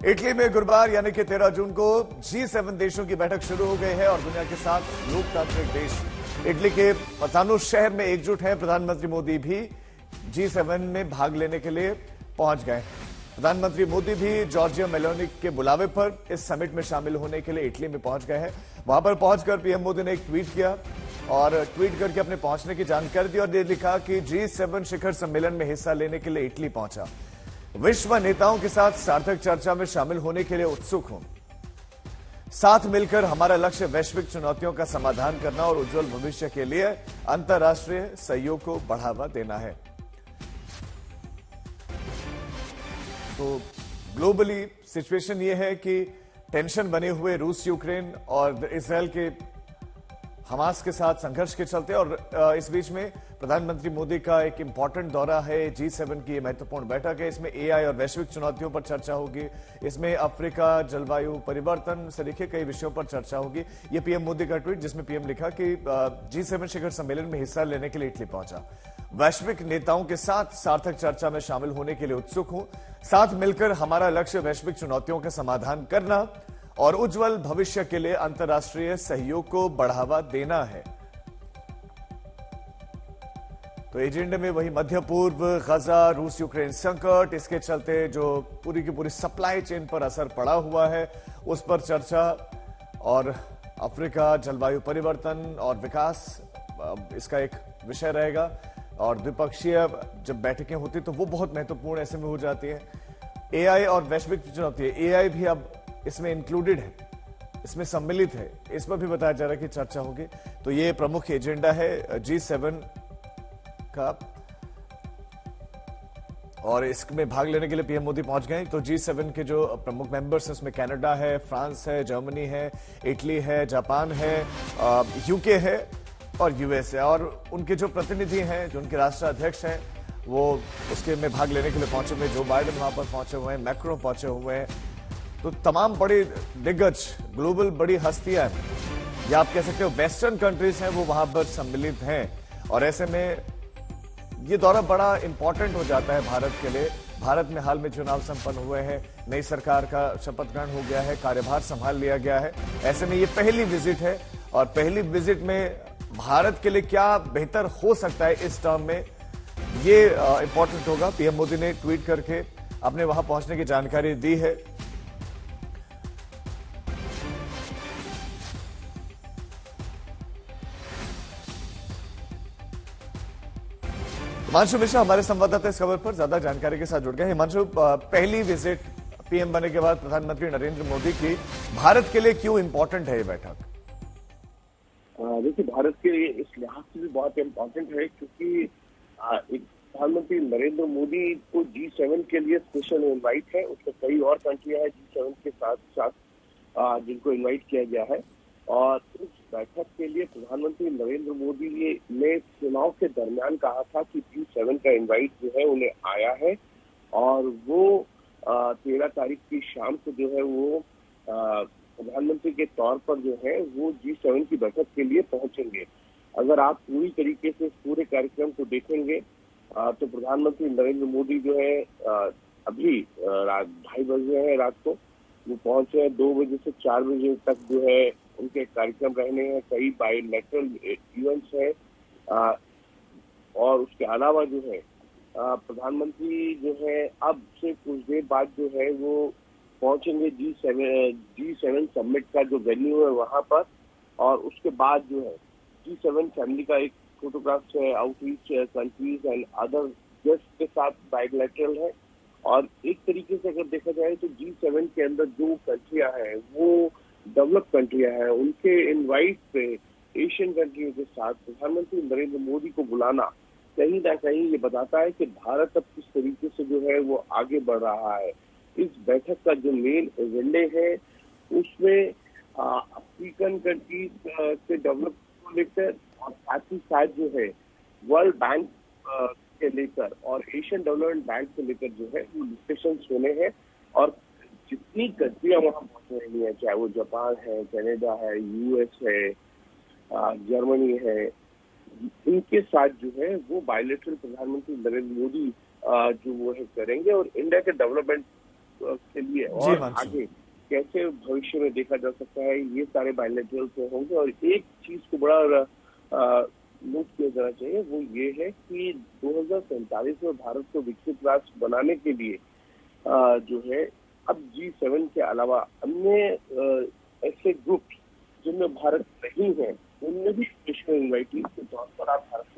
Italy में गुरुवार यानी कि 13 जून को G7 देशों की बैठक शुरू हो गई है और दुनिया के 7 लोकतांत्रिक देश इटली के पसानो शहर में एकजुट हैं। प्रधानमंत्री मोदी भी G7 में भाग लेने के लिए पहुंच गए। प्रधानमंत्री मोदी भी जॉर्जिया मेलोनी के बुलावे पर इस समिट में शामिल होने के लिए इटली में पहुंच गए हैं। वहां पर पहुंचकर पीएम मोदी ने एक ट्वीट किया और ट्वीट करके अपने पहुंचने की जानकारी दी और ये लिखा कि G7 शिखर सम्मेलन में हिस्सा लेने के लिए इटली पहुंचा। विश्व नेताओं के साथ सार्थक चर्चा में शामिल होने के लिए उत्सुक हूं। साथ मिलकर हमारा लक्ष्य वैश्विक चुनौतियों का समाधान करना और उज्जवल भविष्य के लिए अंतर्राष्ट्रीय सहयोग को बढ़ावा देना है। तो ग्लोबली सिचुएशन यह है कि टेंशन बने हुए रूस यूक्रेन और इसराइल के हमास के साथ संघर्ष के चलते और इस बीच में प्रधानमंत्री मोदी का एक इंपॉर्टेंट दौरा है। G7 की महत्वपूर्ण बैठक है। इसमें AI और वैश्विक चुनौतियों पर चर्चा होगी। इसमें अफ्रीका, जलवायु परिवर्तन सरीखे कई विषयों पर चर्चा होगी। ये पीएम मोदी का ट्वीट जिसमें पीएम लिखा कि G7 शिखर सम्मेलन में हिस्सा लेने के लिए इटली पहुंचा। वैश्विक नेताओं के साथ सार्थक चर्चा में शामिल होने के लिए उत्सुक हूं। साथ मिलकर हमारा लक्ष्य वैश्विक चुनौतियों का समाधान करना और उज्जवल भविष्य के लिए अंतर्राष्ट्रीय सहयोग को बढ़ावा देना है। तो एजेंडे में वही मध्य पूर्व, गजा, रूस यूक्रेन संकट, इसके चलते जो पूरी की पूरी सप्लाई चेन पर असर पड़ा हुआ है उस पर चर्चा और अफ्रीका, जलवायु परिवर्तन और विकास इसका एक विषय रहेगा। और द्विपक्षीय जब बैठकें होती तो वो बहुत महत्वपूर्ण ऐसे में हो जाती है। AI और वैश्विक चुनौती, AI भी अब इसमें इंक्लूडेड है, इसमें सम्मिलित है। इस पर भी बताया जा रहा है कि चर्चा होगी। तो ये प्रमुख एजेंडा है G7 का और इसमें भाग लेने के लिए पीएम मोदी पहुंच गए। तो G7 के जो प्रमुख मेंबर्स हैं उसमें कनाडा है, फ्रांस है, जर्मनी है, इटली है, जापान है, यूके है और यूएस है। और उनके जो प्रतिनिधि हैं, जो उनके राष्ट्राध्यक्ष हैं, वो उसके में भाग लेने के लिए पहुंचे हुए। जो बाइडेन वहां पर पहुंचे हुए हैं, मैक्रो पहुंचे हुए हैं। तो तमाम बड़ी दिग्गज ग्लोबल बड़ी हस्तियां हैं या आप कह सकते हो वेस्टर्न कंट्रीज हैं, वो वहां पर सम्मिलित हैं। और ऐसे में ये दौरा बड़ा इंपॉर्टेंट हो जाता है भारत के लिए। भारत में हाल में चुनाव संपन्न हुए हैं, नई सरकार का शपथ ग्रहण हो गया है, कार्यभार संभाल लिया गया है। ऐसे में ये पहली विजिट है और पहली विजिट में भारत के लिए क्या बेहतर हो सकता है इस टर्म में, ये इंपॉर्टेंट होगा। पीएम मोदी ने ट्वीट करके अपने वहां पहुंचने की जानकारी दी है। हिमांशु मिश्रा हमारे संवाददाता इस खबर पर ज्यादा जानकारी के साथ जुड़ गए। हिमांशु, पहली विजिट पीएम बनने के बाद प्रधानमंत्री नरेंद्र मोदी की भारत के लिए क्यों इंपॉर्टेंट है ये बैठक? देखिए, भारत के लिए इस लिहाज से भी बहुत इम्पोर्टेंट है क्योंकि एक प्रधानमंत्री नरेंद्र मोदी को G7 के लिए स्पेशल इनवाइट है। उसमें कई और कंट्रियां हैं G7 के साथ साथ जिनको इनवाइट किया गया है। और इस बैठक के लिए प्रधानमंत्री नरेंद्र मोदी ने चुनाव के दरमियान कहा था कि G7 का इनवाइट जो है उन्हें आया है और वो 13 तारीख की शाम को जो है वो प्रधानमंत्री के तौर पर जो है वो G7 की बैठक के लिए पहुंचेंगे। अगर आप पूरी तरीके से इस पूरे कार्यक्रम को देखेंगे तो प्रधानमंत्री नरेंद्र मोदी जो है अभी रात 2:30 बजे है रात को वो पहुंचे हैं। 2 बजे से 4 बजे तक जो है उनके कार्यक्रम रहने हैं। कई बायोलेटरल इवेंट्स हैं और उसके अलावा जो है प्रधानमंत्री जो है अब से कुछ देर बाद जो है वो पहुंचेंगे G7 समिट का जो वेन्यू है वहां पर। और उसके बाद जो है G7 फैमिली का एक फोटोग्राफ्स है, outreach countries and other guest के साथ बायोलेटरल है। और एक तरीके से अगर देखा जाए तो G7 के अंदर जो कंट्रियां हैं वो डेवलप कंट्रियां हैं, उनके इनवाइट पे एशियन कंट्रियों के साथ प्रधानमंत्री नरेंद्र मोदी को बुलाना कहीं ना कहीं ये बताता है कि भारत अब किस तरीके से जो है वो आगे बढ़ रहा है। इस बैठक का जो मेन एजेंडे है उसमें अफ्रीकन कंट्रीज के डेवलप को लेकर और साथ ही साथ जो है वर्ल्ड बैंक के लेकर और एशियन डेवलपमेंट बैंक से लेकर जो है वो डिस्कशन होने हैं। और जितनी कंट्रियां वहां पहुंच रही है, चाहे वो जापान है, कनाडा है, यूएस है, जर्मनी है, इनके साथ जो है वो बायोलेटरल प्रधानमंत्री नरेंद्र मोदी जो वो है करेंगे। और इंडिया के डेवलपमेंट के लिए जी, और हिमांशु। आगे कैसे भविष्य में देखा जा सकता है, ये सारे बायलैटरल्स में होंगे। और एक चीज को बड़ा नोट किया जाना चाहिए, वो ये है कि 2047 में भारत को विकसित राष्ट्र बनाने के लिए जो है अब G7 के अलावा अन्य ऐसे ग्रुप जिनमें भारत नहीं है, उनमें भी स्पेशल इन्वाइटीज के तौर पर आप भारत